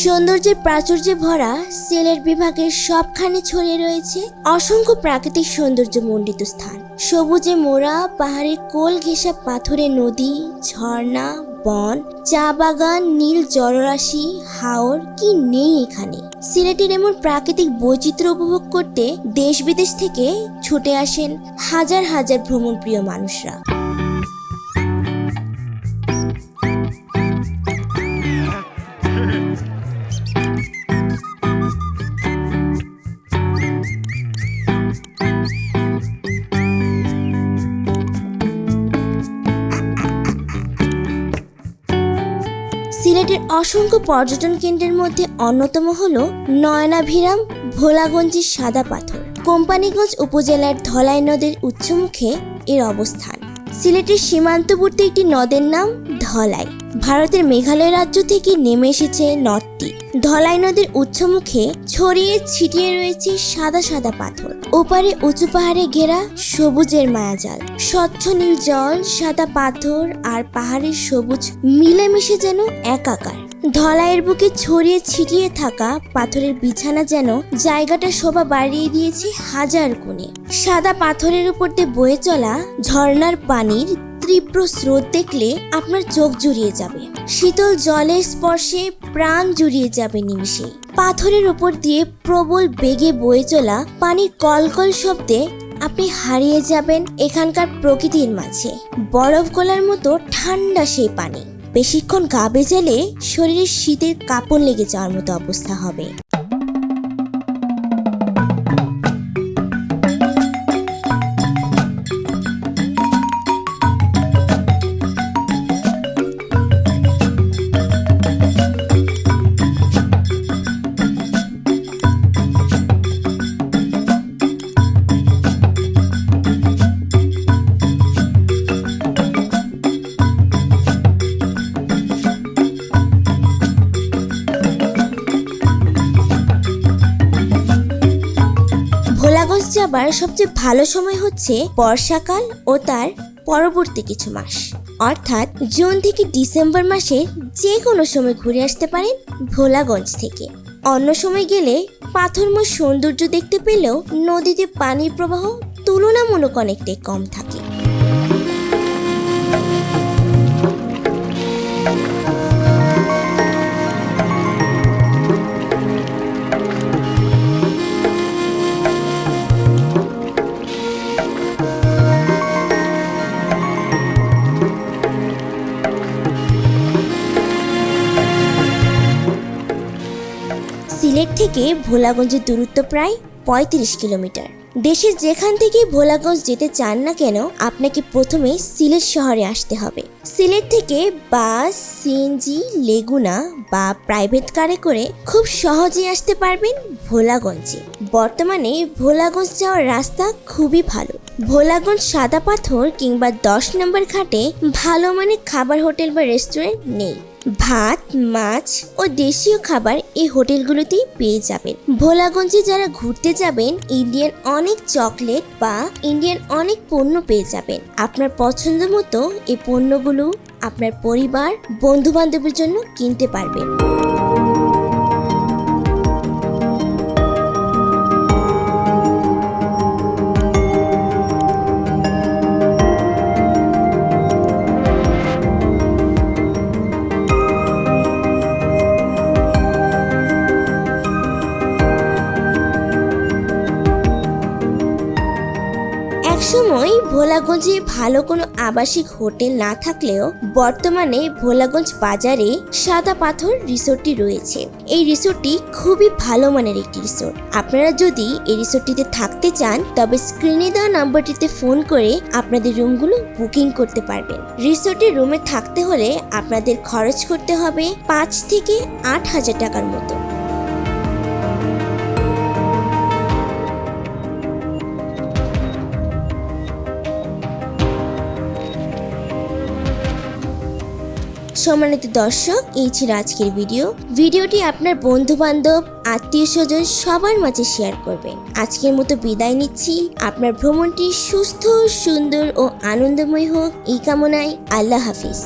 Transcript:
সৌন্দর্যের প্রাচুর্যে ভরা সিলেট বিভাগের সবখানে ছড়িয়ে রয়েছে অসংখ্য প্রাকৃতিক সৌন্দর্য মণ্ডিত স্থান। সবুজে মোড়া পাহাড়ের কোল ঘেঁষা পাথুরে নদী, ঝর্ণা, বন, চা বাগান, নীল জলরাশি, হাওর কি নেই এখানে। সিলেটের এমন প্রাকৃতিক বৈচিত্র্য উপভোগ করতে দেশ বিদেশ থেকে ছুটে আসেন হাজার হাজার ভ্রমণপ্রিয় মানুষরা। সিলেটের অসংখ্য পর্যটন কেন্দ্রের মধ্যে অন্যতম হল নয়নাভিরাম ভোলাগঞ্জের সাদা পাথর। কোম্পানিগঞ্জ উপজেলার ধলাই নদের উৎসমুখে এর অবস্থান। সিলেটের সীমান্তবর্তী একটি নদের নাম ধলাই। ভারতের মেঘালয় রাজ্য থেকে নেমে এসেছে নদটি। ধলাই নদীর উৎসমুখে ছড়িয়ে ছিটিয়ে রয়েছে সাদা সাদা পাথর। ওপারে উঁচু পাহাড়ে ঘেরা সবুজের মায়াজাল। স্বচ্ছ নীল জল, সাদা পাথর আর পাহাড়ের সবুজ মিলেমিশে যেন একাকার। ধলাইয়ের বুকে ছড়িয়ে ছিটিয়ে থাকা পাথরের বিছানা যেন জায়গাটা শোভা বাড়িয়ে দিয়েছে হাজার গুণে। সাদা পাথরের উপর দিয়ে বয়ে চলা ঝর্ণার পানির তীব্র স্রোত দেখলে আপনার চোখ জুড়িয়ে যাবে। শীতল জলের স্পর্শে প্রাণ জুড়িয়ে যাবে নিমিষে। পাথরের উপর দিয়ে প্রবল বেগে বয়ে চলা পানির কলকল শব্দে আপনি হারিয়ে যাবেন এখানকার প্রকৃতির মাঝে। বরফ গলার মতো ঠান্ডা সেই পানি। বেশিক্ষণ গা ভেজালে শরীরের শীতের কাঁপন লেগে যাওয়ার মতো অবস্থা হবে। ভোলাগঞ্জ যাবার সবচেয়ে ভালো সময় হচ্ছে বর্ষাকাল ও তার পরবর্তী কিছু মাস, অর্থাৎ জুন থেকে ডিসেম্বর মাসের যে কোনো সময় ঘুরে আসতে পারেন ভোলাগঞ্জ থেকে। অন্য সময় গেলে পাথরময় সৌন্দর্য দেখতে পেলেও নদীতে পানির প্রবাহ তুলনামূলক অনেকটাই কম থাকে। সিলেট থেকে ভোলাগঞ্জের দূরত্ব প্রায় ৩৫ কিলোমিটার। দেশের যেখান থেকে ভোলাগঞ্জ যেতে চান না কেন আপনাকে প্রথমে সিলেট শহরে আসতে হবে। সিলেট থেকে বাস, সিএনজি, লেগুনা বা প্রাইভেট কারে করে খুব সহজেই আসতে পারবেন ভোলাগঞ্জে। বর্তমানে ভোলাগঞ্জ যাওয়ার রাস্তা খুবই ভালো। ভোলাগঞ্জ সাদা পাথর কিংবা 10 নম্বর ঘাটে ভালো মানের খাবার হোটেল বা রেস্টুরেন্ট নেই। ভাত, মাছ ও দেশীয় খাবার এই হোটেলগুলোতেই পেয়ে যাবেন। ভোলাগঞ্জে যারা ঘুরতে যাবেন ইন্ডিয়ান অনেক চকলেট বা ইন্ডিয়ান অনেক পণ্য পেয়ে যাবেন। আপনার পছন্দ মতো এই পণ্যগুলো আপনার পরিবার, বন্ধু বান্ধবের জন্য কিনতে পারবেন। একসময় ভোলাগঞ্জে ভালো কোনো আবাসিক হোটেল না থাকলেও বর্তমানে ভোলাগঞ্জ বাজারে সাদা পাথর রিসোর্টটি রয়েছে। এই রিসোর্টটি খুবই ভালো মানের একটি রিসোর্ট। আপনারা যদি এই রিসোর্টটিতে থাকতে চান তবে স্ক্রিনে দেওয়া নাম্বারটিতে ফোন করে আপনাদের রুমগুলো বুকিং করতে পারবেন। রিসোর্টের রুমে থাকতে হলে আপনাদের খরচ করতে হবে 5 থেকে 8 হাজার টাকার মতো। সম্মানিত দর্শক, এই ছিল আজকের ভিডিওটি আপনার বন্ধু বান্ধব, আত্মীয় স্বজন সবার মাঝে শেয়ার করবেন। আজকের মতো বিদায় নিচ্ছি। আপনার ভ্রমণটি সুস্থ, সুন্দর ও আনন্দময় হোক এই কামনায়। আল্লাহ হাফিজ।